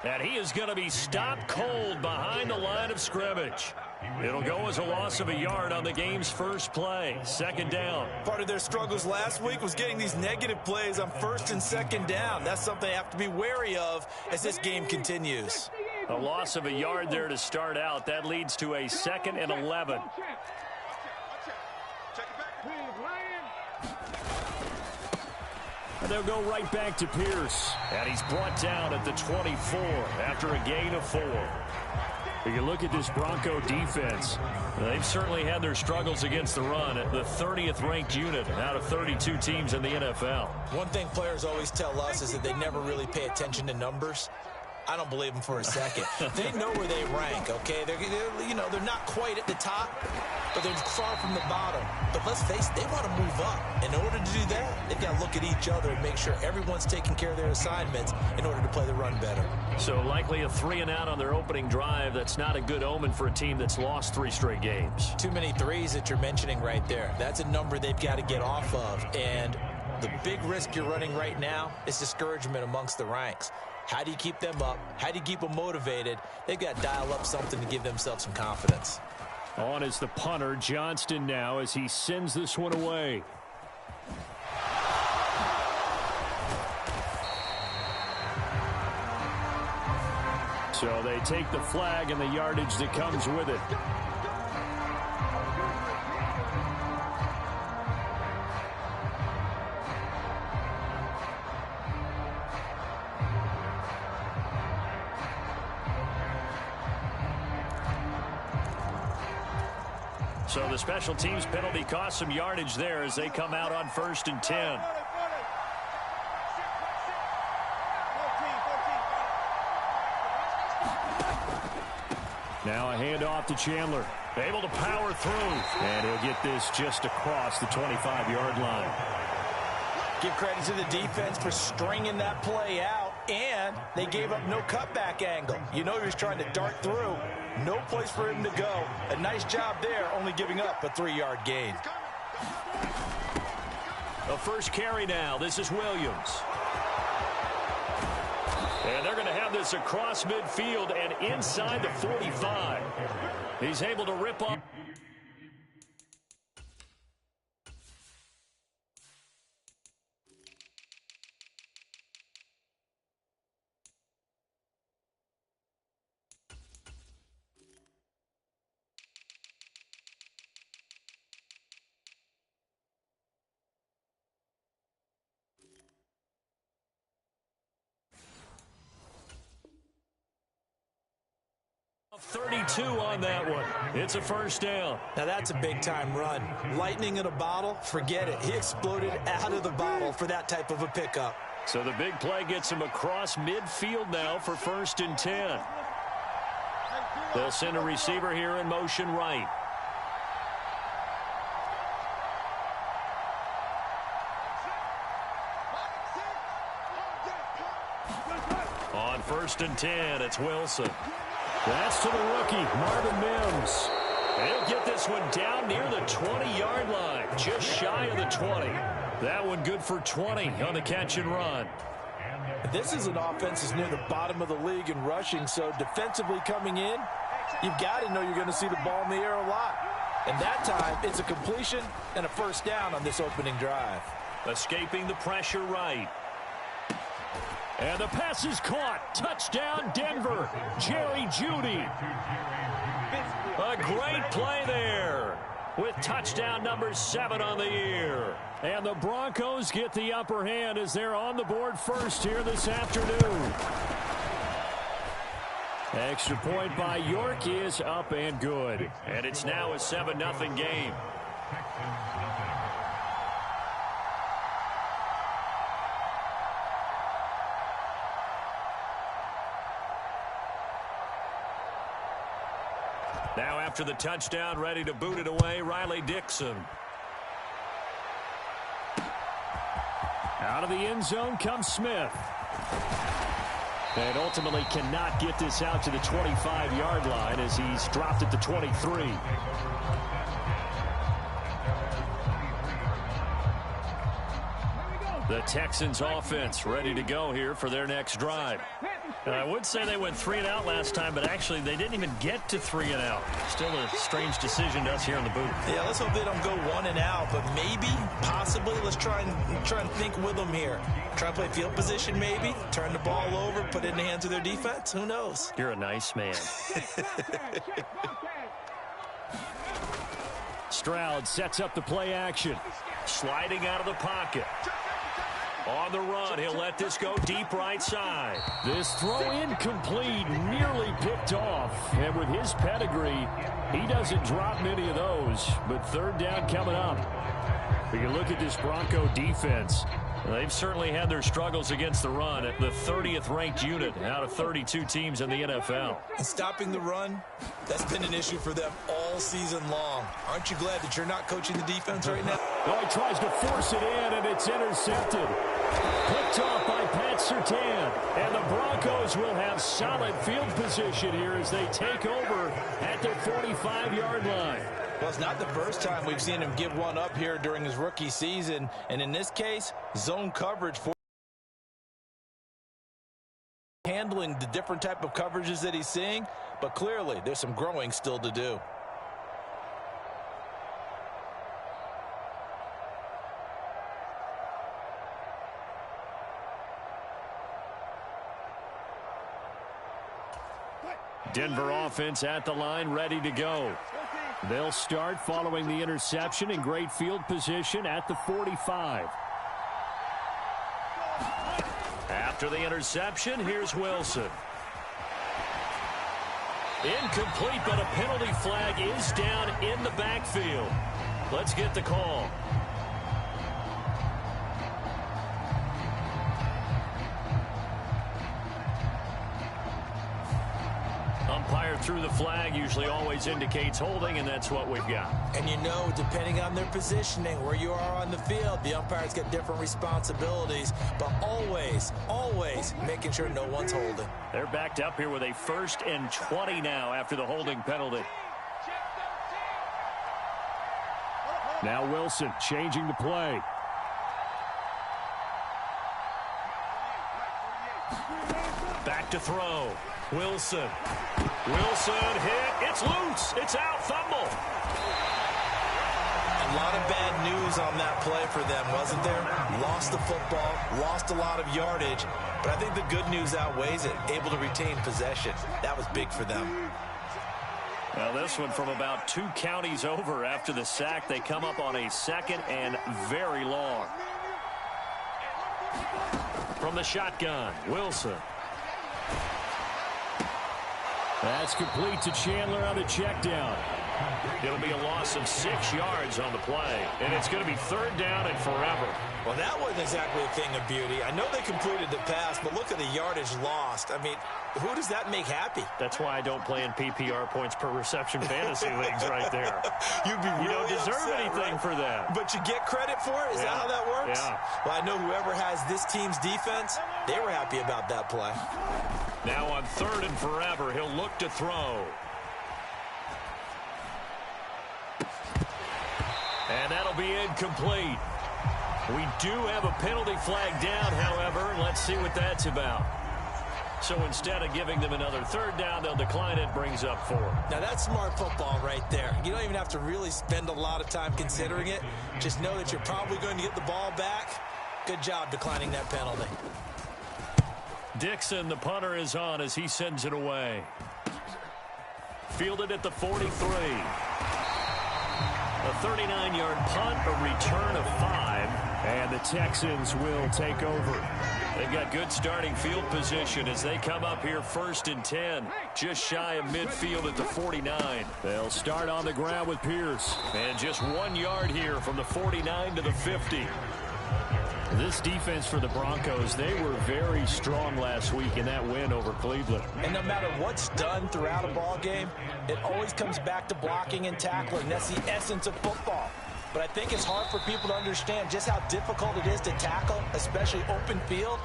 And he is going to be stopped cold behind the line of scrimmage. It'll go as a loss of a yard on the game's first play. Second down. Part of their struggles last week was getting these negative plays on first and second down. That's something they have to be wary of as this game continues. A loss of a yard there to start out. That leads to a 2nd and 11. And they'll go right back to Pierce. And he's brought down at the 24 after a gain of 4. If you look at this Bronco defense, they've certainly had their struggles against the run. The 30th ranked unit out of 32 teams in the NFL. One thing players always tell us is that they never really pay attention to numbers. I don't believe them for a second. They know where they rank, okay? They're not quite at the top, but they're far from the bottom. But let's face it, they want to move up. In order to do that, they've got to look at each other and make sure everyone's taking care of their assignments in order to play the run better. So likely a 3-and-out on their opening drive. That's not a good omen for a team that's lost 3 straight games. Too many threes that you're mentioning right there. That's a number they've got to get off of. And the big risk you're running right now is discouragement amongst the ranks. How do you keep them up? How do you keep them motivated? They've got to dial up something to give themselves some confidence. On is the punter, Johnston, now as he sends this one away. So they take the flag and the yardage that comes with it. So the special teams penalty cost some yardage there as they come out on 1st and 10. Now a handoff to Chandler. Able to power through. And he'll get this just across the 25-yard line. Give credit to the defense for stringing that play out, and they gave up no cutback angle. You know he was trying to dart through. No place for him to go. A nice job there, only giving up a 3-yard gain. A first carry now. This is Williams. And they're going to have this across midfield and inside the 45. He's able to rip up. On that one. It's a first down. Now that's a big-time run. Lightning in a bottle, forget it. He exploded out of the bottle for that type of a pickup. So the big play gets him across midfield now for 1st and 10. They'll send a receiver here in motion right. On 1st and 10, it's Wilson. That's to the rookie, Marvin Mims. He'll get this one down near the 20-yard line, just shy of the 20. That one good for 20 on the catch and run. This is an offense that's near the bottom of the league in rushing, so defensively coming in, you've got to know you're going to see the ball in the air a lot. And that time, it's a completion and a first down on this opening drive. Escaping the pressure right. And the pass is caught. Touchdown, Denver. Jerry Jeudy. A great play there with touchdown number 7 on the year. And the Broncos get the upper hand as they're on the board first here this afternoon. Extra point by York is up and good. And it's now a 7-0 game. Now after the touchdown, ready to boot it away, Riley Dixon. Out of the end zone comes Smith. And ultimately cannot get this out to the 25-yard line as he's dropped at the 23. The Texans offense ready to go here for their next drive. I would say they went 3 and out last time, but actually they didn't even get to 3 and out. Still a strange decision to us here in the booth. Yeah, let's hope they don't go 1 and out, but maybe, possibly, let's try and think with them here. Try and play field position maybe, turn the ball over, put it in the hands of their defense. Who knows? You're a nice man. Stroud sets up the play action. Sliding out of the pocket. On the run, he'll let this go deep right side. This throw incomplete, nearly picked off. And with his pedigree, he doesn't drop many of those. But third down coming up. But you look at this Bronco defense. They've certainly had their struggles against the run at the 30th ranked unit out of 32 teams in the NFL. And stopping the run, that's been an issue for them all season long. Aren't you glad that you're not coaching the defense right now? Well, he tries to force it in, and it's intercepted. Picked off by Pat Surtain. And the Broncos will have solid field position here as they take over at their 45-yard line. Well, it's not the first time we've seen him give one up here during his rookie season. And in this case, zone coverage for handling the different type of coverages that he's seeing. But clearly, there's some growing still to do. Denver offense at the line, ready to go. They'll start following the interception in great field position at the 45. After the interception, here's Wilson. Incomplete, but a penalty flag is down in the backfield. Let's get the call. Umpire through the flag usually always indicates holding, and that's what we've got. And you know, depending on their positioning, where you are on the field, the umpires get different responsibilities, but always, always making sure no one's holding. They're backed up here with a 1st and 20 now after the holding penalty. Now Wilson changing the play. Back to throw. Wilson hit. It's loose. It's out. Fumble. A lot of bad news on that play for them, wasn't there? Lost the football, lost a lot of yardage, but I think the good news outweighs it. Able to retain possession. That was big for them. Well, this one from about 2 counties over after the sack. They come up on a 2nd and very long. From the shotgun, Wilson. That's complete to Chandler on the check down. It'll be a loss of 6 yards on the play, and it's going to be 3rd down and forever. Well, that wasn't exactly a thing of beauty. I know they completed the pass, but look at the yardage lost. I mean, who does that make happy? That's why I don't play in PPR points per reception fantasy leagues right there. You don't deserve anything for that. But you get credit for it? Is that how that works? Yeah. Well, I know whoever has this team's defense, they were happy about that play. Now on 3rd and forever, he'll look to throw. And that'll be incomplete. We do have a penalty flag down, however. Let's see what that's about. So instead of giving them another 3rd down, they'll decline it. Brings up 4. Now, that's smart football right there. You don't even have to really spend a lot of time considering it. Just know that you're probably going to get the ball back. Good job declining that penalty. Dixon, the punter, is on as he sends it away. Fielded at the 43. A 39-yard punt, a return of 5, and the Texans will take over. They've got good starting field position as they come up here 1st and 10, just shy of midfield at the 49. They'll start on the ground with Pierce, and just 1 yard here from the 49 to the 50. This defense for the Broncos, they were very strong last week in that win over Cleveland. And no matter what's done throughout a ball game, it always comes back to blocking and tackling. That's the essence of football. But I think it's hard for people to understand just how difficult it is to tackle, especially open field.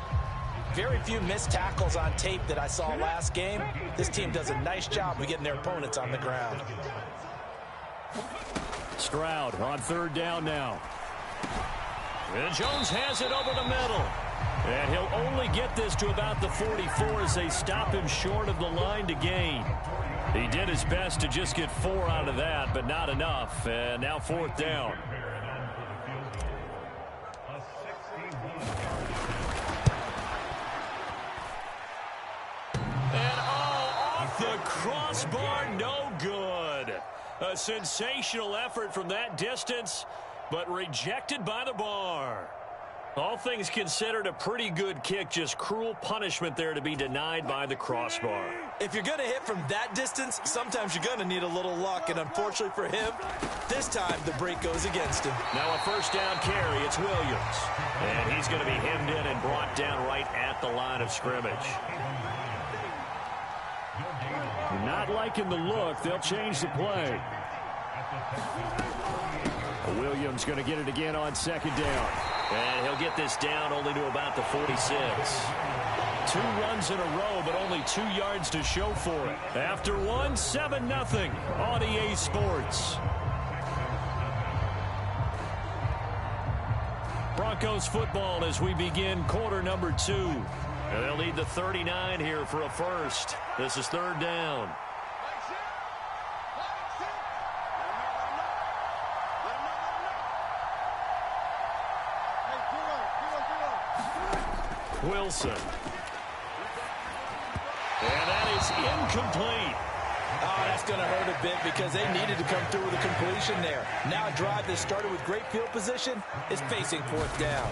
Very few missed tackles on tape that I saw last game. This team does a nice job of getting their opponents on the ground. Stroud on 3rd down now. And Jones has it over the middle. And he'll only get this to about the 44 as they stop him short of the line to gain. He did his best to just get 4 out of that, but not enough. And now 4th down. And off the crossbar, no good. A sensational effort from that distance, but rejected by the bar. All things considered, a pretty good kick, just cruel punishment there to be denied by the crossbar. If you're going to hit from that distance, sometimes you're going to need a little luck, and unfortunately for him, this time the break goes against him. Now a 1st down carry, it's Williams. And he's going to be hemmed in and brought down right at the line of scrimmage. Not liking the look, they'll change the play. Williams going to get it again on 2nd down. And he'll get this down only to about the 46. 2 runs in a row, but only 2 yards to show for it. After 1, 7-0 on EA Sports. Broncos football as we begin quarter number 2. And they'll need the 39 here for a first. This is 3rd down. Wilson. And that is incomplete. Oh, that's going to hurt a bit because they needed to come through with a completion there. Now a drive that started with great field position is facing 4th down.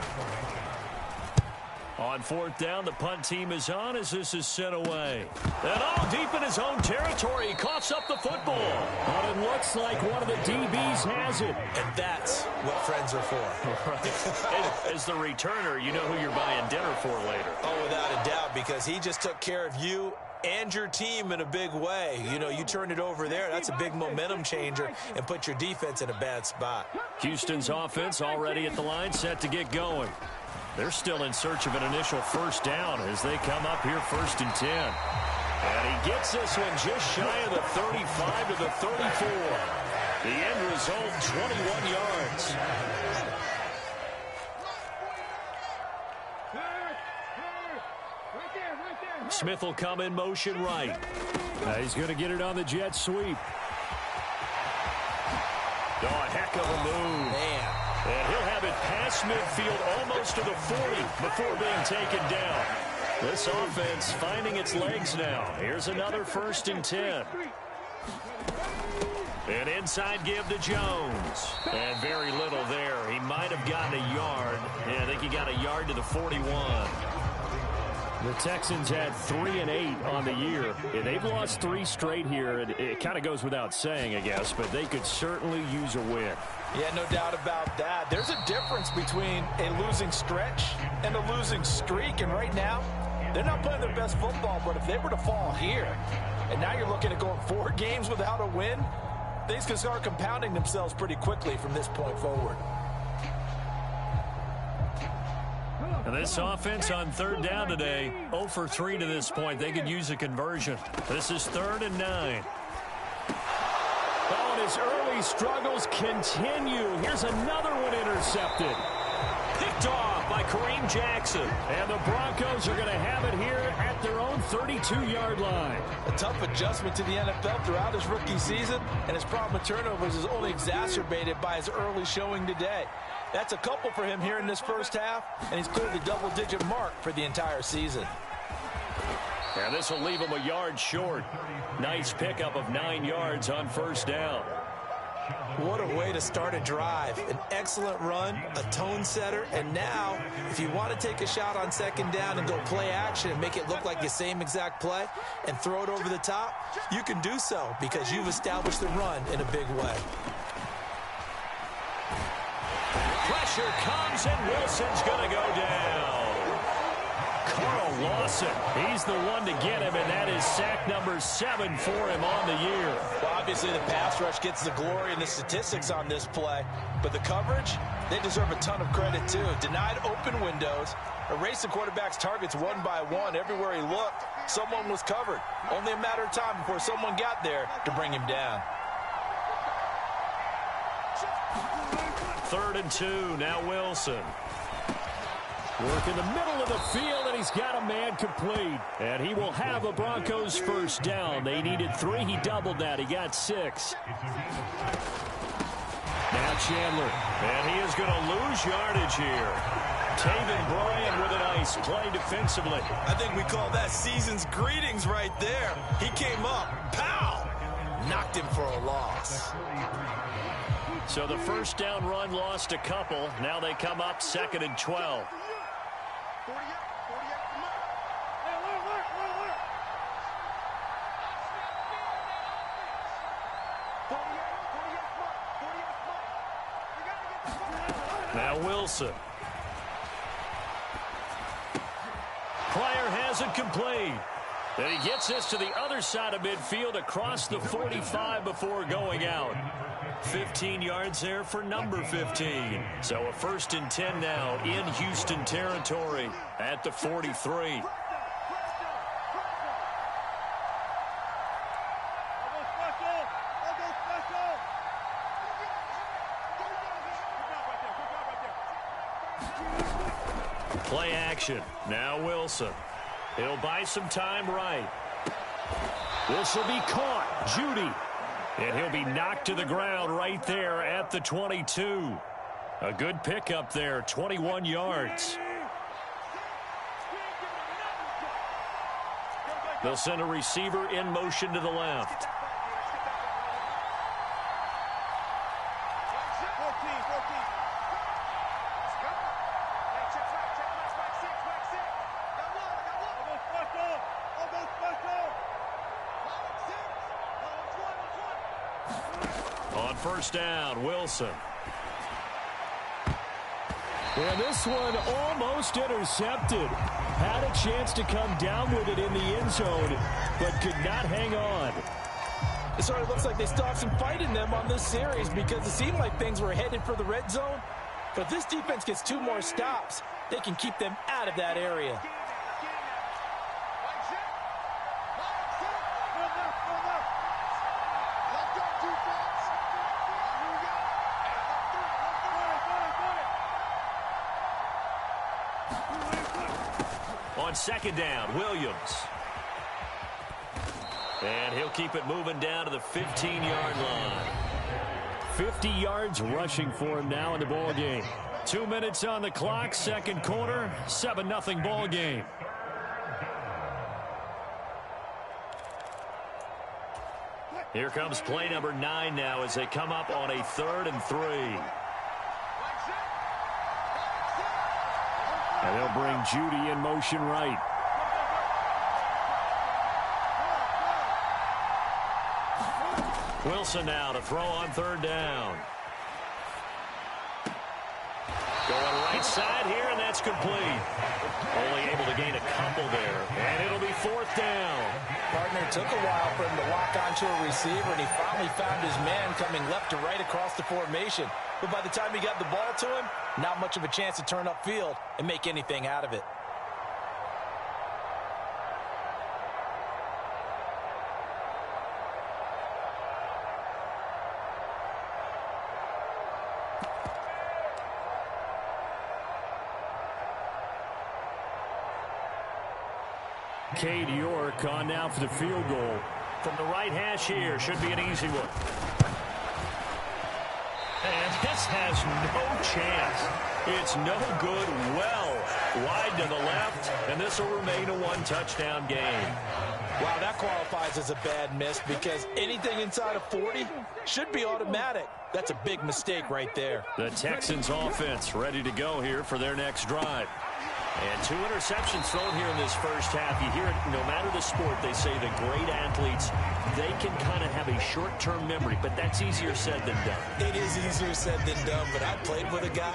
On 4th down, the punt team is on as this is sent away. And all deep in his own territory, he coughs up the football. But it looks like one of the DBs has it. And that's what friends are for. Right. As the returner, you know who you're buying dinner for later. Oh, without a doubt, because he just took care of you and your team in a big way. You know, you turn it over there, that's a big momentum changer and put your defense in a bad spot. Houston's offense already at the line, set to get going. They're still in search of an initial 1st down as they come up here 1st and 10. And he gets this one just shy of the 35 to the 34. The end result, 21 yards. Smith will come in motion right. Now he's going to get it on the jet sweep. Oh, a heck of a move. Man. And he'll have it past midfield almost to the 40 before being taken down. This offense finding its legs now. Here's another 1st and 10. An inside give to Jones. And very little there. He might have gotten a yard. Yeah, I think he got a yard to the 41. The Texans had 3 and 8 on the year. They've lost 3 straight here. It kind of goes without saying, I guess, but they could certainly use a win. Yeah, no doubt about that. There's a difference between a losing stretch and a losing streak, and right now, they're not playing their best football, but if they were to fall here, and now you're looking at going 4 games without a win, things can start compounding themselves pretty quickly from this point forward. And this offense on 3rd down today, 0 for 3 to this point. They could use a conversion. This is 3rd and 9. Oh, and his early struggles continue. Here's another one intercepted. Picked off by Kareem Jackson. And the Broncos are going to have it here at their own 32-yard line. A tough adjustment to the NFL throughout his rookie season, and his problem with turnovers is only exacerbated by his early showing today. That's a couple for him here in this 1st half, and he's cleared the double-digit mark for the entire season. And this will leave him a yard short. Nice pickup of 9 yards on 1st down. What a way to start a drive. An excellent run, a tone setter, and now, if you want to take a shot on 2nd down and go play action and make it look like the same exact play and throw it over the top, you can do so because you've established the run in a big way. Pressure comes, and Wilson's going to go down. Carl Lawson, he's the one to get him, and that is sack number 7 for him on the year. Well, obviously the pass rush gets the glory and the statistics on this play, but the coverage, they deserve a ton of credit too. Denied open windows, erased the quarterback's targets one by one. Everywhere he looked, someone was covered. Only a matter of time before someone got there to bring him down. 3rd and 2, now Wilson. Work in the middle of the field, and he's got a man complete. And he will have a Broncos first down. They needed 3. He doubled that. He got 6. Now Chandler. And he is going to lose yardage here. Taven Bryan with a nice play defensively. I think we call that season's greetings right there. He came up. Pow! Knocked him for a loss. So the first down run lost a couple. Now they come up 2nd and 12. Now Wilson. Pryor has it complete. And he gets this to the other side of midfield across the 45 before going out. 15 yards there for number 15. So a 1st and 10 now in Houston territory at the 43. Play action. Now Wilson. He'll buy some time right. This will be caught. Judy. And he'll be knocked to the ground right there at the 22. A good pickup there, 21 yards. They'll send a receiver in motion to the left. On first down, Wilson. And this one almost intercepted. Had a chance to come down with it in the end zone, but could not hang on. It sort of looks like they still have some fight in them on this series because it seemed like things were headed for the red zone. But if this defense gets 2 more stops, they can keep them out of that area. On second down, Williams. And he'll keep it moving down to the 15-yard line. 50 yards rushing for him now in the ball game. 2 minutes on the clock, second quarter, 7-0 ball game. Here comes play number 9 now as they come up on a 3rd and 3. And they'll bring Judy in motion right. Wilson now to throw on 3rd down. Going right side here, and that's complete. Only able to gain a couple there. And it'll be 4th down. Partner took a while for him to lock onto a receiver, and he finally found his man coming left to right across the formation. But by the time he got the ball to him, not much of a chance to turn upfield and make anything out of it. Cade York on now for the field goal. From the right hash here, should be an easy one. And this has no chance. It's no good, well wide to the left, and this will remain a 1-touchdown game. Wow, that qualifies as a bad miss because anything inside of 40 should be automatic. That's a big mistake right there. The Texans offense ready to go here for their next drive. And 2 interceptions thrown here in this first half. You hear it, no matter the sport, they say the great athletes, they can kind of have a short-term memory, but that's easier said than done. It is easier said than done, but I played with a guy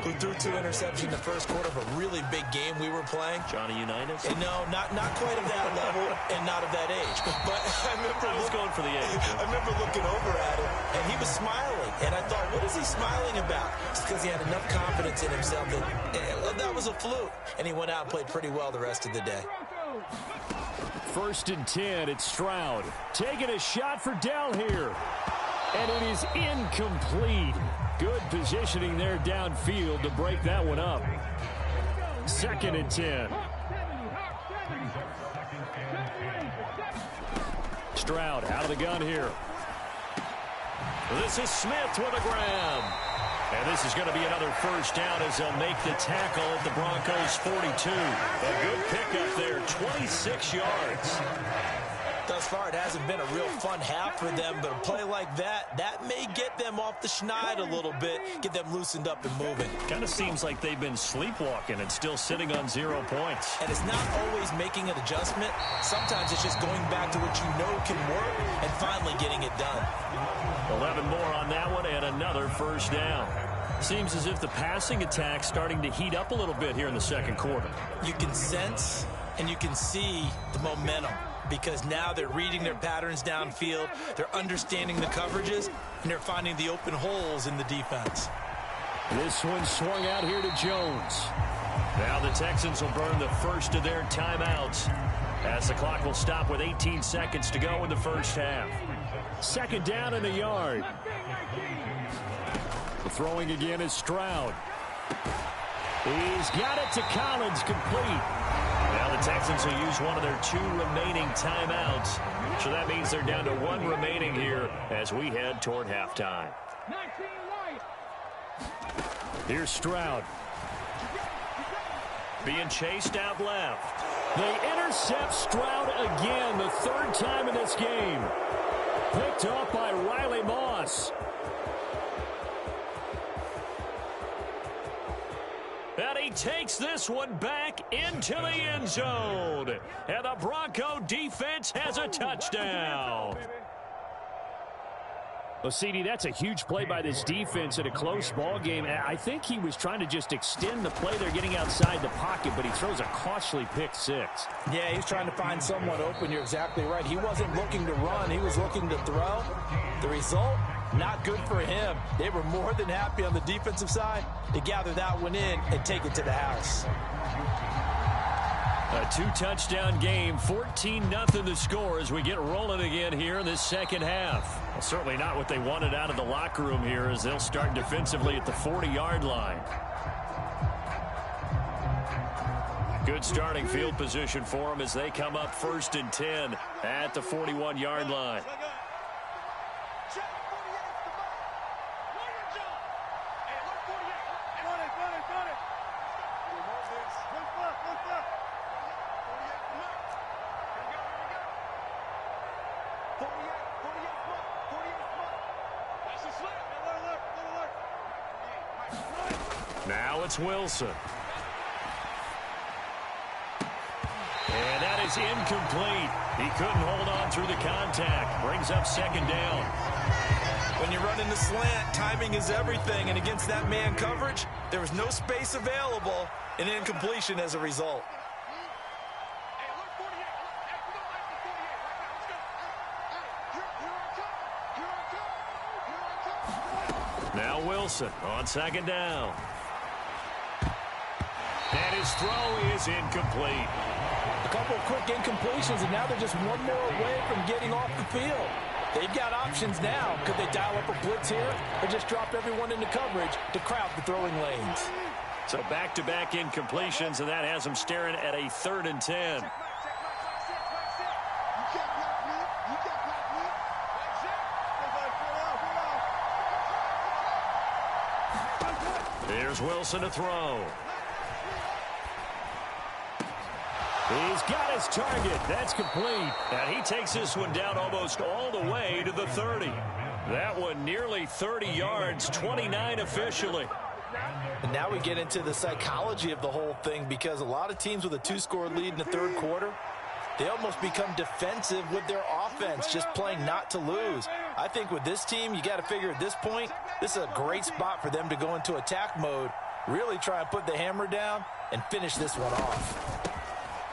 who threw 2 interceptions in the first quarter of a really big game we were playing. Johnny Unitas? And no, not quite of that level and not of that age. But I was going for the age. I remember looking over at him, and he was smiling. And I thought, what is he smiling about? It's because he had enough confidence in himself that was a fluke. And he went out and played pretty well the rest of the day. 1st and 10, it's Stroud. Taking a shot for Dell here. And it is incomplete. Good positioning there downfield to break that one up. 2nd and 10. Stroud out of the gun here. This is Smith with a grab. And this is going to be another first down as they'll make the tackle at the Broncos' 42. A good pickup there, 26 yards. Thus far, it hasn't been a real fun half for them, but a play like that may get them off the schneid a little bit, get them loosened up and moving. Kind of seems like they've been sleepwalking and still sitting on 0 points. And it's not always making an adjustment. Sometimes it's just going back to what you know can work and finally getting it done. 11 more on that one and another first down. Seems as if the passing attack's starting to heat up a little bit here in the second quarter. You can sense and you can see the momentum, because now they're reading their patterns downfield, they're understanding the coverages, and they're finding the open holes in the defense. This one swung out here to Jones. Now the Texans will burn the first of their timeouts as the clock will stop with 18 seconds to go in the first half. 2nd down and a yard. The throwing again is Stroud. He's got it to Collins, complete. Now the Texans will use one of their 2 remaining timeouts. So that means they're down to 1 remaining here as we head toward halftime. Here's Stroud. Being chased out left. They intercept Stroud again, the 3rd time in this game. Picked up by Riley Moss. And he takes this one back into the end zone. And the Bronco defense has a touchdown. Well, CD, that's a huge play by this defense in a close ball game. I think he was trying to just extend the play. They're getting outside the pocket, but he throws a costly pick 6. Yeah, he's trying to find someone open. You're exactly right. He wasn't looking to run. He was looking to throw. The result, not good for him. They were more than happy on the defensive side to gather that one in and take it to the house. A 2-touchdown game, 14-0 the score as we get rolling again here in this second half. Well, certainly not what they wanted out of the locker room here as they'll start defensively at the 40-yard line. Good starting field position for them as they come up 1st and 10 at the 41-yard line. Now it's Wilson. And that is incomplete. He couldn't hold on through the contact. Brings up 2nd down. When you're running the slant, timing is everything. And against that man coverage, there was no space available, and incompletion as a result. Now Wilson on 2nd down. And his throw is incomplete. A couple of quick incompletions, and now they're just one more away from getting off the field. They've got options now. Could they dial up a blitz here or just drop everyone into coverage to crowd the throwing lanes? So back-to-back incompletions, and that has them staring at a 3rd and 10. Here's Wilson to throw. He's got his target. That's complete. And he takes this one down almost all the way to the 30. That one nearly 30 yards, 29 officially. And now we get into the psychology of the whole thing, because a lot of teams with a 2-score lead in the 3rd quarter, they almost become defensive with their offense, just playing not to lose. I think with this team, you got to figure at this point, this is a great spot for them to go into attack mode, really try and put the hammer down and finish this one off.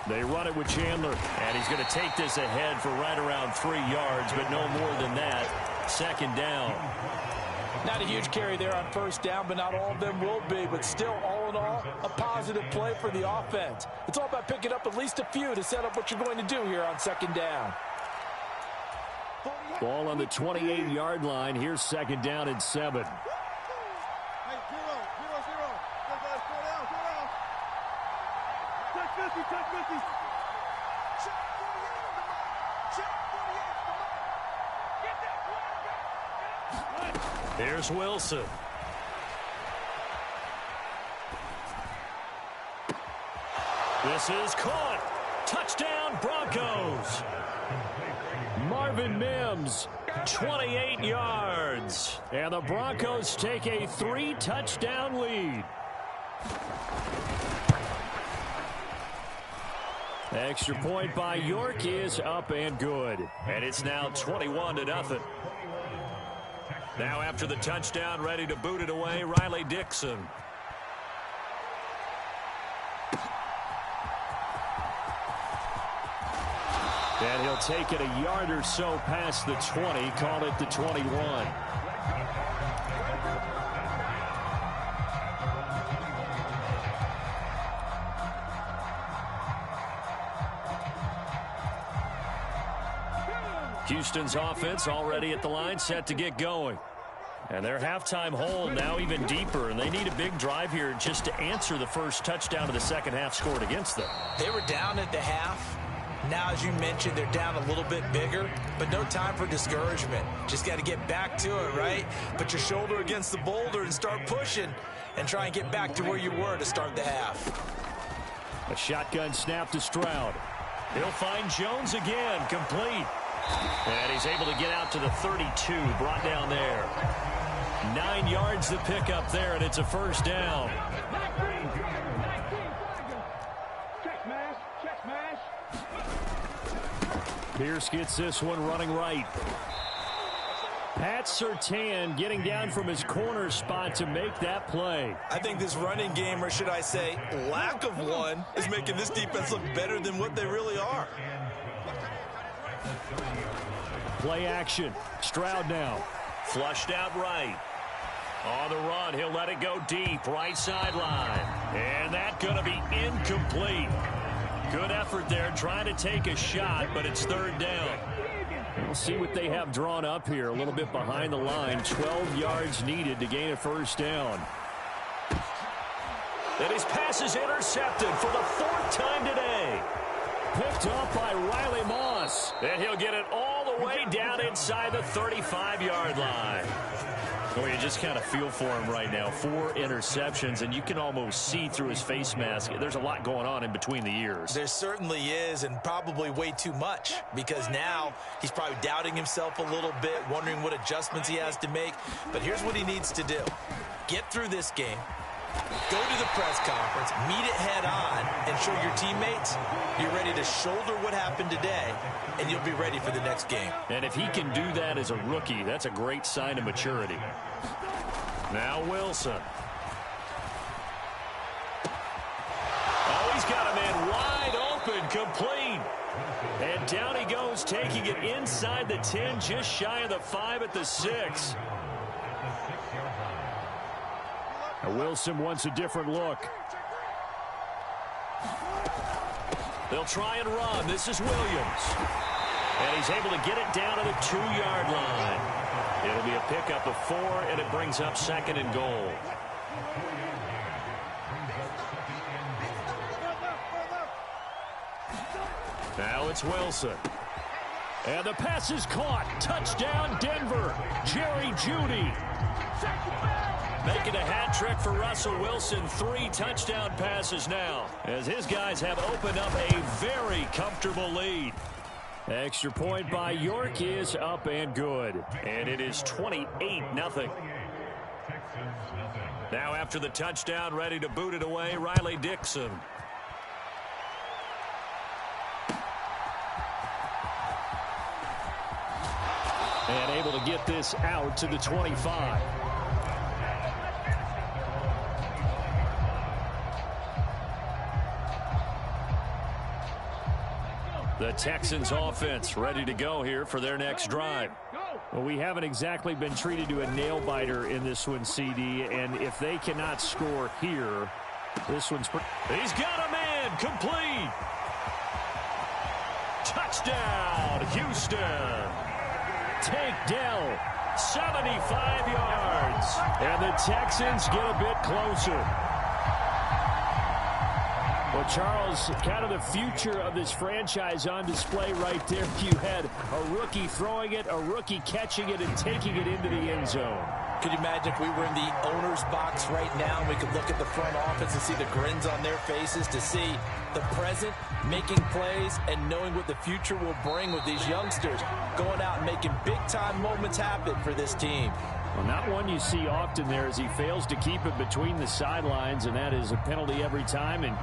They run it with Chandler, and he's going to take this ahead for right around 3 yards, but no more than that. 2nd down. Not a huge carry there on 1st down, but not all of them will be. But still, all in all, a positive play for the offense. It's all about picking up at least a few to set up what you're going to do here on 2nd down. Ball on the 28-yard line. Here's 2nd down and 7. Here's Wilson. This is caught. Touchdown, Broncos. Marvin Mims, 28 yards. And the Broncos take a 3-touchdown lead. Extra point by York is up and good. And it's now 21-0. Now after the touchdown, ready to boot it away, Riley Dixon. And he'll take it a yard or so past the 20, call it the 21. Houston's offense already at the line, set to get going. And their halftime hole now even deeper, and they need a big drive here just to answer the first touchdown of the second half scored against them. They were down at the half. Now, as you mentioned, they're down a little bit bigger, but no time for discouragement. Just got to get back to it, right? Put your shoulder against the boulder and start pushing and try and get back to where you were to start the half. A shotgun snap to Stroud. He'll find Jones again, complete. And he's able to get out to the 32, brought down there. 9 yards to pick up there, and it's a first down. Pierce gets this one running right. Pat Surtain getting down from his corner spot to make that play. I think this running game, or should I say lack of one, is making this defense look better than what they really are. Play action. Stroud now. Flushed out right. On the run, he'll let it go deep. Right sideline. And that's going to be incomplete. Good effort there, trying to take a shot, but it's third down. We'll see what they have drawn up here. A little bit behind the line. 12 yards needed to gain a first down. And his pass is intercepted for the 4th time today. Picked off by Riley Moss. And he'll get it all the way down inside the 35-yard line. Well, you just kind of feel for him right now. 4 interceptions, and you can almost see through his face mask. There's a lot going on in between the ears. There certainly is, and probably way too much, because now he's probably doubting himself a little bit, wondering what adjustments he has to make. But here's what he needs to do. Get through this game. Go to the press conference, meet it head on, and show your teammates you're ready to shoulder what happened today, and you'll be ready for the next game. And if he can do that as a rookie, that's a great sign of maturity. Now Wilson. Oh, he's got a man wide open, complete. And down he goes, taking it inside the 10, just shy of the 5 at the 6. Wilson wants a different look. They'll try and run. This is Williams. And he's able to get it down to the 2-yard line. It'll be a pickup of 4, and it brings up 2nd and goal. Now it's Wilson. And the pass is caught. Touchdown, Denver. Jerry Jeudy. Making a hat trick for Russell Wilson. 3 touchdown passes now, as his guys have opened up a very comfortable lead. Extra point by York is up and good. And it is 28-0. Now after the touchdown, ready to boot it away, Riley Dixon. And able to get this out to the 25. The Texans offense ready to go here for their next drive. Well, we haven't exactly been treated to a nail-biter in this one, CD, and if they cannot score here, this one's... He's got a man, complete! Touchdown, Houston! Tank Dell, 75 yards, and the Texans get a bit closer. Well, Charles, kind of the future of this franchise on display right there. You had a rookie throwing it, a rookie catching it, and taking it into the end zone. Could you imagine if we were in the owner's box right now and we could look at the front office and see the grins on their faces, to see the present making plays and knowing what the future will bring with these youngsters going out and making big-time moments happen for this team. Well, not one you see often there as he fails to keep it between the sidelines, and that is a penalty every time, and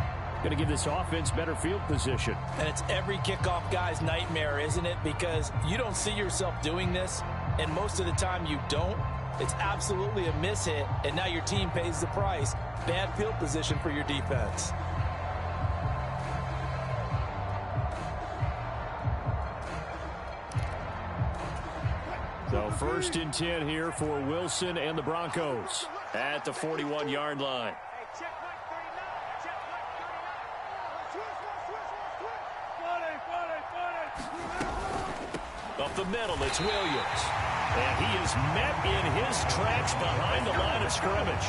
going to give this offense better field position. And it's every kickoff guy's nightmare, isn't it? Because you don't see yourself doing this, and most of the time you don't. It's absolutely a mishit, and now your team pays the price. Bad field position for your defense. So 1st and 10 here for Wilson and the Broncos at the 41-yard line. Up the middle, it's Williams. And he is met in his tracks behind the line of scrimmage.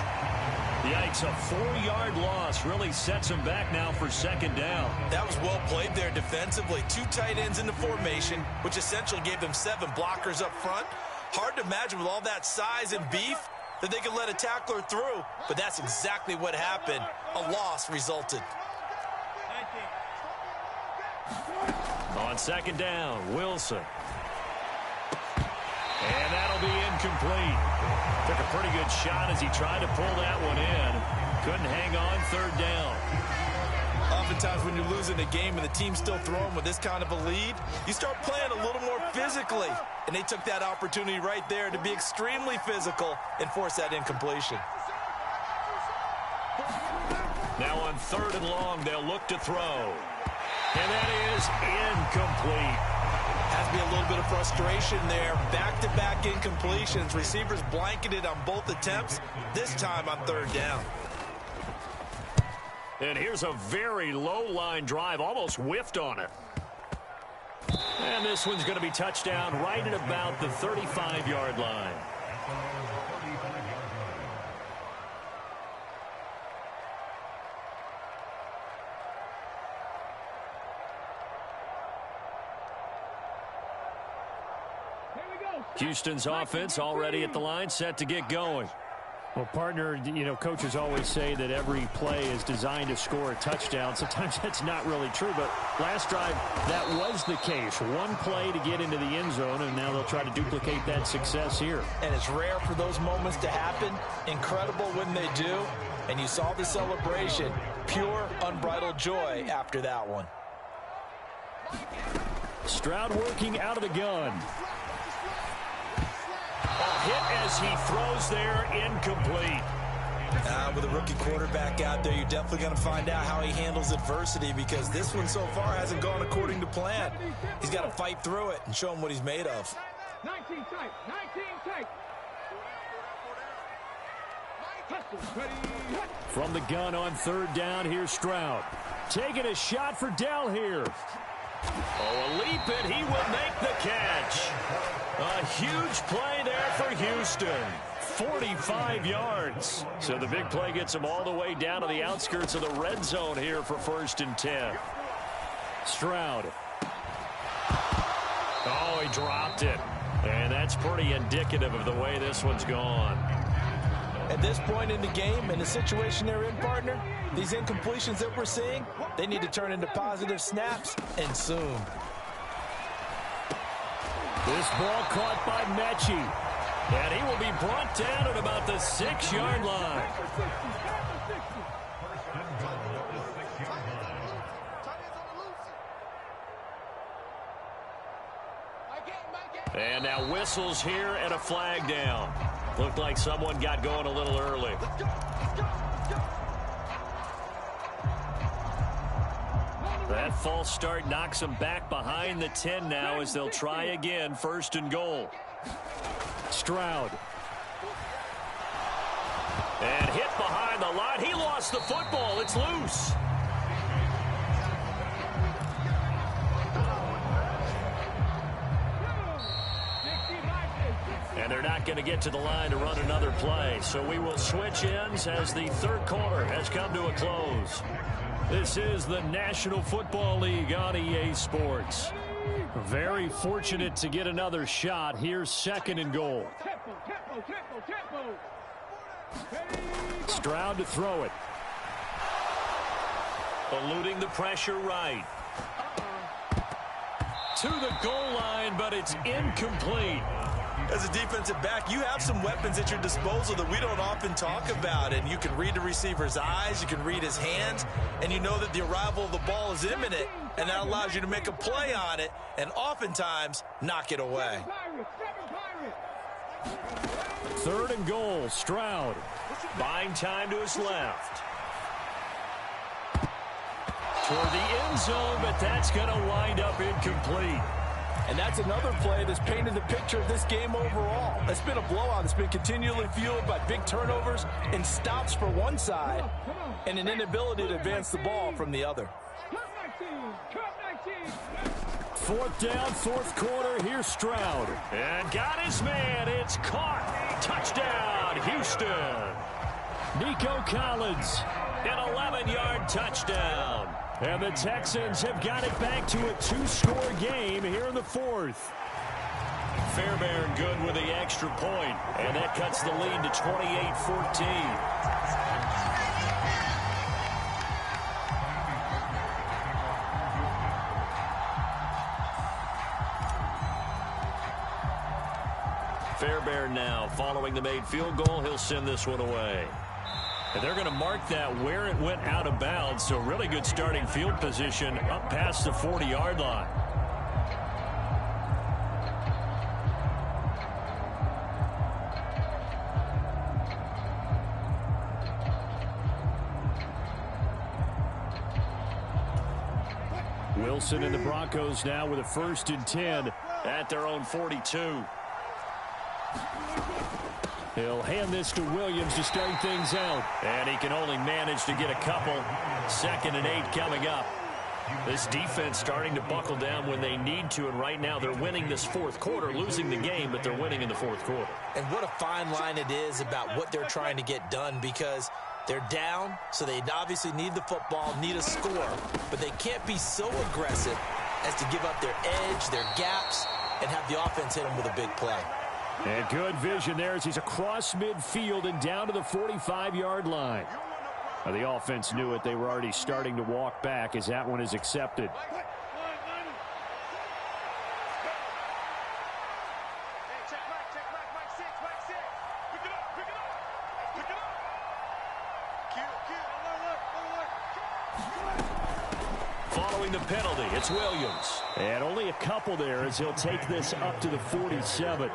Yikes, a 4-yard loss really sets him back now for 2nd down. That was well played there defensively. 2 tight ends in the formation, which essentially gave them 7 blockers up front. Hard to imagine with all that size and beef that they could let a tackler through, but that's exactly what happened. A loss resulted. On 2nd down, Wilson. And that'll be incomplete. Took a pretty good shot as he tried to pull that one in. Couldn't hang on 3rd down. Oftentimes when you're losing a game and the team's still throwing with this kind of a lead, you start playing a little more physically. And they took that opportunity right there to be extremely physical and force that incompletion. Now on 3rd and long, they'll look to throw. And that is incomplete. Has to be a little bit of frustration there. Back-to-back incompletions. Receivers blanketed on both attempts, this time on 3rd down. And here's a very low-line drive, almost whiffed on it. And this one's going to be touchdown right at about the 35-yard line. Houston's offense already at the line, set to get going. Well, partner, you know, coaches always say that every play is designed to score a touchdown. Sometimes that's not really true, but last drive, that was the case. One play to get into the end zone, and now they'll try to duplicate that success here. And it's rare for those moments to happen. Incredible when they do. And you saw the celebration. Pure, unbridled joy after that one. Stroud working out of the gun. A hit as he throws there, incomplete. With a rookie quarterback out there, you're definitely going to find out how he handles adversity, because this one so far hasn't gone according to plan. He's got to fight through it and show him what he's made of. 19 tight, 19 tight. From the gun on 3rd down, here's Stroud. Taking a shot for Dell here. Oh, a leap, and he will make the catch. A huge play there for Houston. 45 yards. So the big play gets him all the way down to the outskirts of the red zone here for 1st and 10. Stroud. Oh, he dropped it. And that's pretty indicative of the way this one's gone. At this point in the game, in the situation they're in, partner, these incompletions that we're seeing, they need to turn into positive snaps, and soon. This ball caught by Mechie. And he will be brought down at about the 6-yard line. And now whistles here and a flag down. Looked like someone got going a little early. That false start knocks them back behind the 10 now as they'll try again, 1st and goal. Stroud. And hit behind the line. He lost the football. It's loose. And they're not going to get to the line to run another play. So we will switch ends as the 3rd quarter has come to a close. This is the National Football League on EA Sports. Very fortunate to get another shot. Here's 2nd and goal. Stroud to throw it. Eluding the pressure right. To the goal line, but it's incomplete. As a defensive back, you have some weapons at your disposal that we don't often talk about. And you can read the receiver's eyes, you can read his hands, and you know that the arrival of the ball is imminent, and that allows you to make a play on it and oftentimes knock it away. 3rd and goal, Stroud. Buying time to his left. Toward the end zone, but that's going to wind up incomplete. And that's another play that's painted the picture of this game overall. It's been a blowout. It's been continually fueled by big turnovers and stops for one side and an inability to advance the ball from the other. 4th down, 4th quarter. Here's Stroud. And got his man. It's caught. Touchdown, Houston. Nico Collins, an 11-yard touchdown. And the Texans have got it back to a 2-score game here in the 4th. Fairbairn good with the extra point, and that cuts the lead to 28-14. Fairbairn now following the made field goal. He'll send this one away. And they're going to mark that where it went out of bounds. So really good starting field position up past the 40-yard line. Wilson and the Broncos now with a 1st and 10 at their own 42. He'll hand this to Williams to start things out. And he can only manage to get a couple. 2nd and 8 coming up. This defense starting to buckle down when they need to. And right now they're winning this 4th quarter, losing the game, but they're winning in the 4th quarter. And what a fine line it is about what they're trying to get done, because they're down, so they obviously need the football, need a score. But they can't be so aggressive as to give up their edge, their gaps, and have the offense hit them with a big play. And good vision there as he's across midfield and down to the 45-yard line. Now, the offense knew it. They were already starting to walk back as that one is accepted. Following the penalty, it's Williams. And only a couple there as he'll take this up to the 47.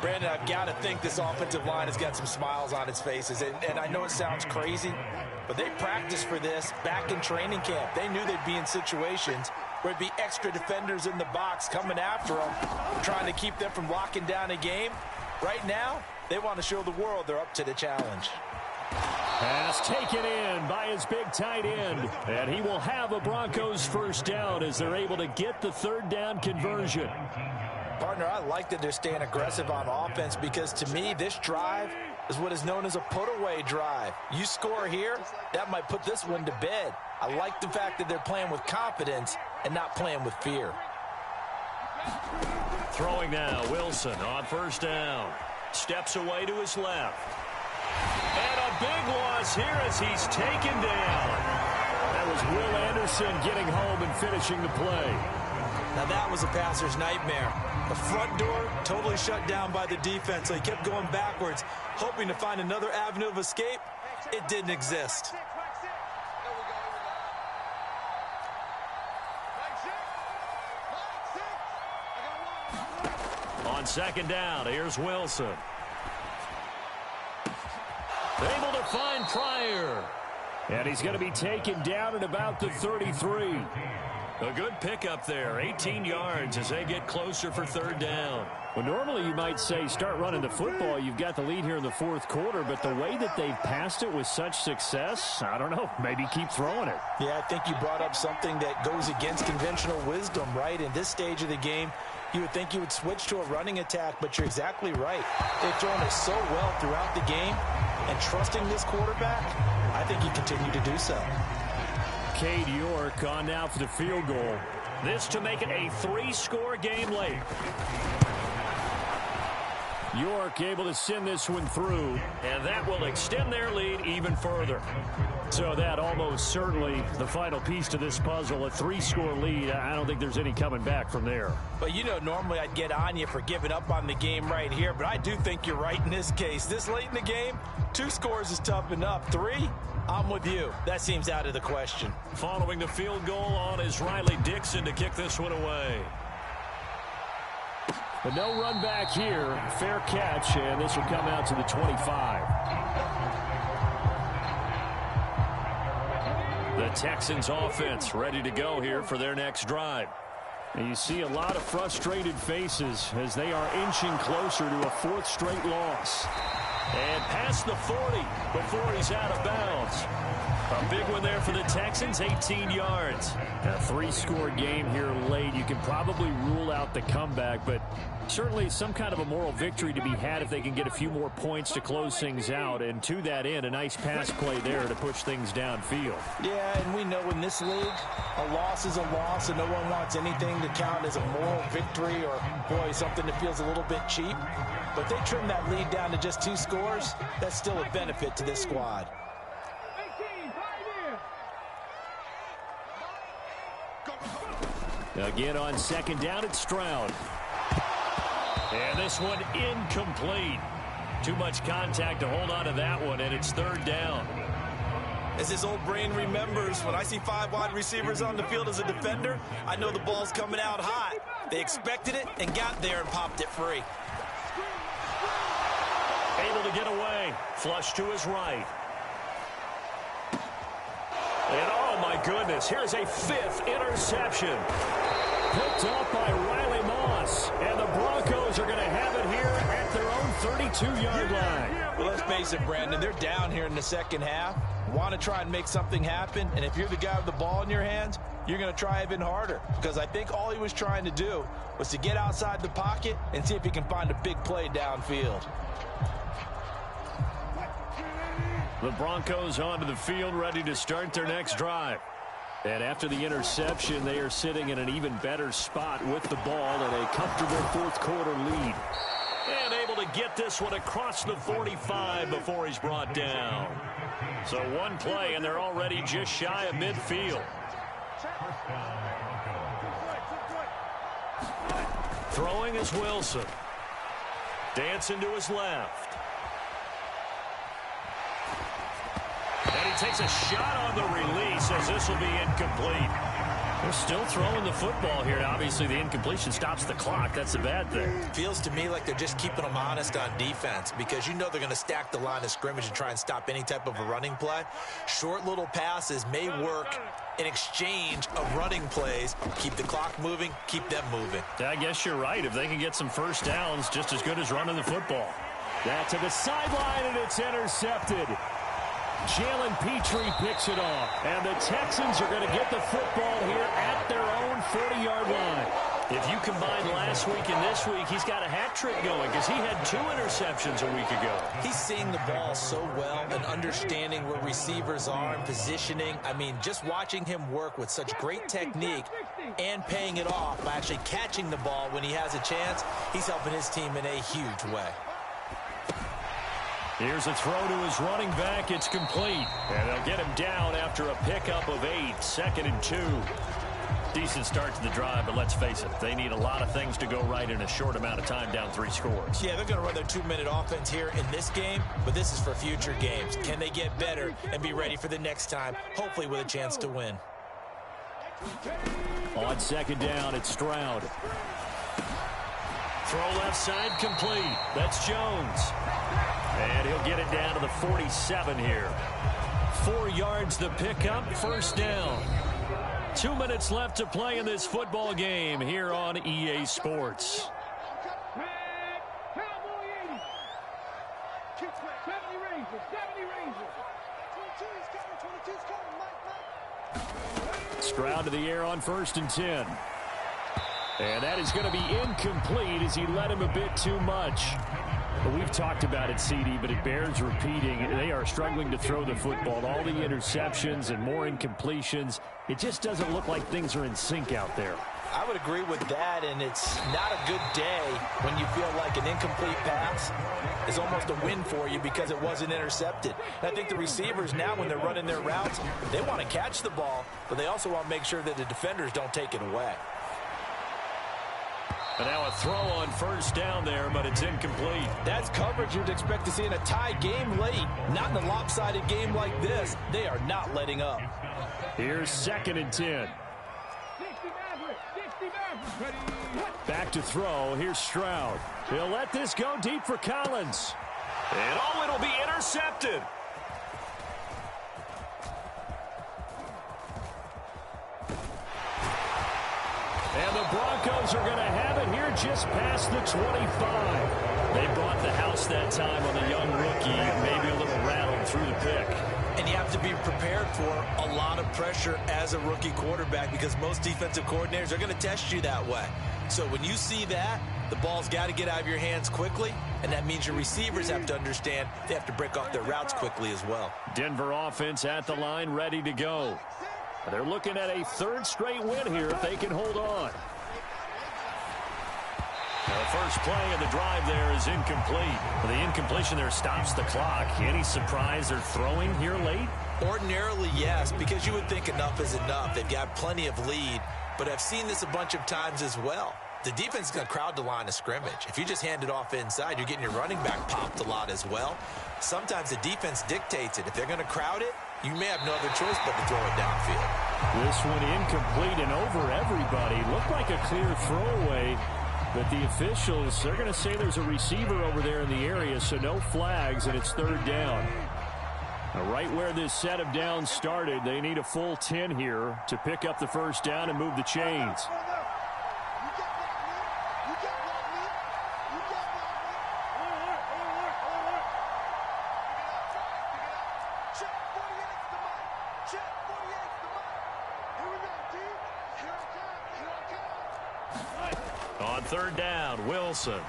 Brandon, I've got to think this offensive line has got some smiles on its faces. And I know it sounds crazy, but they practiced for this back in training camp. They knew they'd be in situations where it'd be extra defenders in the box coming after them, trying to keep them from locking down a game. Right now, they want to show the world they're up to the challenge. Pass taken in by his big tight end. And he will have a Broncos 1st down as they're able to get the 3rd down conversion. Partner, I like that they're staying aggressive on offense, because to me, this drive is what is known as a put-away drive. You score here, that might put this one to bed. I like the fact that they're playing with confidence and not playing with fear. Throwing now, Wilson on 1st down. Steps away to his left. And a big loss here as he's taken down. That was Will Anderson getting home and finishing the play. Now that was a passer's nightmare. The front door totally shut down by the defense, so he kept going backwards, hoping to find another avenue of escape. It didn't exist. On 2nd down, here's Wilson. Able to find Pryor. And he's going to be taken down at about the 33. A good pickup there, 18 yards as they get closer for 3rd down. Well, normally you might say start running the football. You've got the lead here in the 4th quarter, but the way that they've passed it with such success, I don't know, maybe keep throwing it. Yeah, I think you brought up something that goes against conventional wisdom, right? In this stage of the game, you would think you would switch to a running attack, but you're exactly right. They've thrown it so well throughout the game, and trusting this quarterback, I think you continue to do so. Cade York on now for the field goal. This to make it a 3-score game late. York able to send this one through, and that will extend their lead even further. So that almost certainly the final piece to this puzzle, a 3-score lead. I don't think there's any coming back from there. But you know, normally I'd get on you for giving up on the game right here, but I do think you're right in this case. This late in the game, 2 scores is tough enough. 3, I'm with you. That seems out of the question. Following the field goal on is Riley Dixon to kick this one away. But no run back here. Fair catch, and this will come out to the 25. The Texans offense ready to go here for their next drive. And you see a lot of frustrated faces as they are inching closer to a 4th straight loss. And past the 40 before he's out of bounds. A big one there for the Texans, 18 yards. A 3-score game here late. You can probably rule out the comeback, but certainly some kind of a moral victory to be had if they can get a few more points to close things out. And to that end, a nice pass play there to push things downfield. Yeah, and we know in this league, a loss is a loss, and no one wants anything to count as a moral victory or, boy, something that feels a little bit cheap. But they trim that lead down to just 2 scores. That's still a benefit to this squad. Again on 2nd down, it's Stroud. And this one incomplete. Too much contact to hold on to that one, and it's 3rd down. As his old brain remembers, when I see 5 wide receivers on the field as a defender, I know the ball's coming out hot. They expected it and got there and popped it free. Able to get away. Flush to his right. And oh my goodness, here's a 5th interception. Picked off by Riley Moss. And the Broncos are going to have it here at their own 32-yard line. Well, let's face it, Brandon, they're down here in the second half. Want to try and make something happen, and if you're the guy with the ball in your hands, you're going to try even harder. Because I think all he was trying to do was to get outside the pocket and see if he can find a big play downfield. The Broncos onto the field, ready to start their next drive. And after the interception, they are sitting in an even better spot with the ball and a comfortable 4th quarter lead. And able to get this one across the 45 before he's brought down. So one play, and they're already just shy of midfield. Throwing is Wilson. Dancing to his left. And he takes a shot on the release as this will be incomplete. They're still throwing the football here. Obviously, the incompletion stops the clock. That's a bad thing. Feels to me like they're just keeping them honest on defense because you know they're going to stack the line of scrimmage and try and stop any type of a running play. Short little passes may work in exchange of running plays. Keep the clock moving, keep them moving. I guess you're right. If they can get some first downs, just as good as running the football. That to the sideline, and it's intercepted. Jalen Petrie picks it off, and the Texans are going to get the football here at their own 40-yard line. If you combine last week and this week, he's got a hat trick going because he had 2 interceptions a week ago. He's seeing the ball so well and understanding where receivers are and positioning. I mean, just watching him work with such great technique and paying it off by actually catching the ball when he has a chance, he's helping his team in a huge way. Here's a throw to his running back. It's complete. And they'll get him down after a pickup of 8. 2nd and 2. Decent start to the drive, but let's face it, they need a lot of things to go right in a short amount of time, down 3 scores. Yeah, they're going to run their 2-minute offense here in this game, but this is for future games. Can they get better and be ready for the next time, hopefully with a chance to win? On 2nd down, it's Stroud. Throw left side complete. That's Jones. And he'll get it down to the 47 here. 4 yards the pickup, 1st down. 2 minutes left to play in this football game here on EA Sports. Stroud to the air on 1st and 10. And that is going to be incomplete as he led him a bit too much. We've talked about it, CD, but it bears repeating. They are struggling to throw the football. All the interceptions and more incompletions. It just doesn't look like things are in sync out there. I would agree with that, and it's not a good day when you feel like an incomplete pass is almost a win for you because it wasn't intercepted. And I think the receivers now, when they're running their routes, they want to catch the ball, but they also want to make sure that the defenders don't take it away. And now a throw on first down there, but it's incomplete. That's coverage you'd expect to see in a tie game late. Not in a lopsided game like this. They are not letting up. Here's 2nd and 10. Back to throw. Here's Stroud. He'll let this go deep for Collins. And it'll be intercepted. And the Broncos are going to have it here just past the 25. They brought the house that time on the young rookie, maybe a little rattled through the pick. And you have to be prepared for a lot of pressure as a rookie quarterback because most defensive coordinators are going to test you that way. So when you see that, the ball's got to get out of your hands quickly, and that means your receivers have to understand they have to break off their routes quickly as well. Denver offense at the line, ready to go. They're looking at a 3rd straight win here if they can hold on. Now the first play of the drive there is incomplete. The incompletion there stops the clock. Any surprise they're throwing here late? Ordinarily, yes, because you would think enough is enough. They've got plenty of lead, but I've seen this a bunch of times as well. The defense is going to crowd the line of scrimmage. If you just hand it off inside, you're getting your running back popped a lot as well. Sometimes the defense dictates it. If they're going to crowd it, you may have no other choice but to throw it downfield. This one incomplete and over everybody. Looked like a clear throwaway, but the officials, they're going to say there's a receiver over there in the area, so no flags, and it's 3rd down. Now, right where this set of downs started, they need a full 10 here to pick up the first down and move the chains. On 3rd down, Wilson.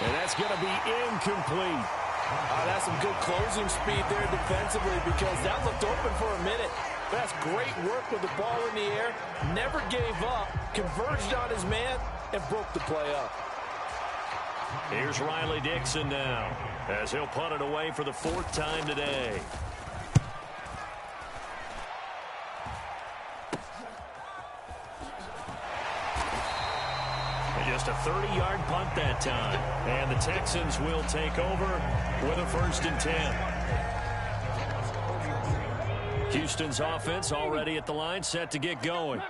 And that's going to be incomplete. That's some good closing speed there defensively because that looked open for a minute. That's great work with the ball in the air. Never gave up, converged on his man, and broke the play up. Here's Riley Dixon now as he'll punt it away for the 4th time today. Just a 30-yard punt that time. And the Texans will take over with a 1st and 10. Houston's offense already at the line, set to get going.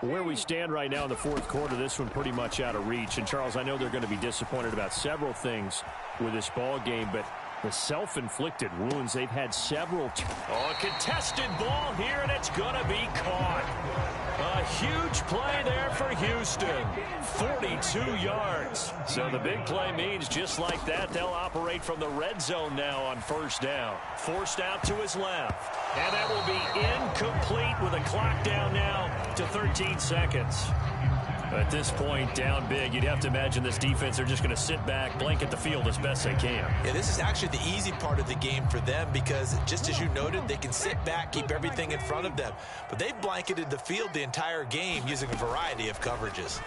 Where we stand right now in the 4th quarter, this one pretty much out of reach. And, Charles, I know they're going to be disappointed about several things with this ball game, but the self-inflicted wounds, they've had several. A contested ball here, and it's going to be caught. A huge play there for Houston. 42 yards. So the big play means just like that, they'll operate from the red zone now on 1st down. Forced out to his left. And that will be incomplete with a clock down now to 13 seconds. At this point, down big, you'd have to imagine this defense, they're just going to sit back, blanket the field as best they can. Yeah, this is actually the easy part of the game for them because, just as you noted, they can sit back, keep everything in front of them. But they've blanketed the field the entire game using a variety of coverages.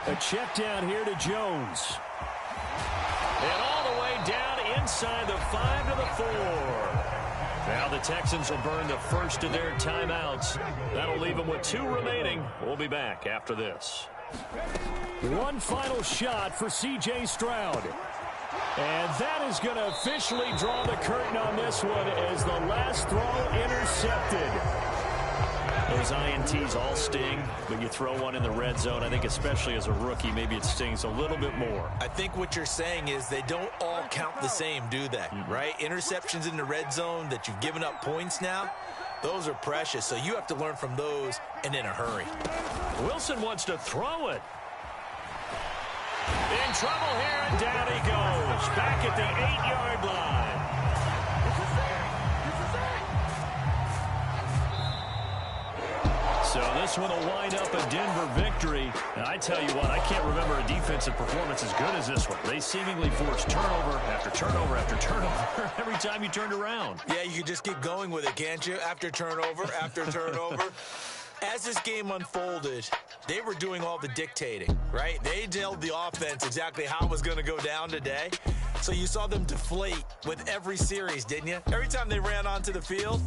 A check down here to Jones. And all the way down inside the 5 to the 4. Now the Texans will burn the first of their timeouts. That'll leave them with 2 remaining. We'll be back after this. One final shot for C.J. Stroud. And that is going to officially draw the curtain on this one as the last throw intercepted. Those INTs all sting, but you throw one in the red zone, I think especially as a rookie, maybe it stings a little bit more. I think what you're saying is they don't all count the same, do they? Right? Interceptions in the red zone that you've given up points now, those are precious. So you have to learn from those and in a hurry. Wilson wants to throw it. In trouble here, and down he goes. Back at the 8-yard line. So this one will wind up a Denver victory. And I tell you what, I can't remember a defensive performance as good as this one. They seemingly forced turnover after turnover after turnover every time you turned around. Yeah, you can just keep going with it, can't you? After turnover, after turnover. As this game unfolded, they were doing all the dictating, right? They told the offense exactly how it was going to go down today. So you saw them deflate with every series, didn't you? Every time they ran onto the field,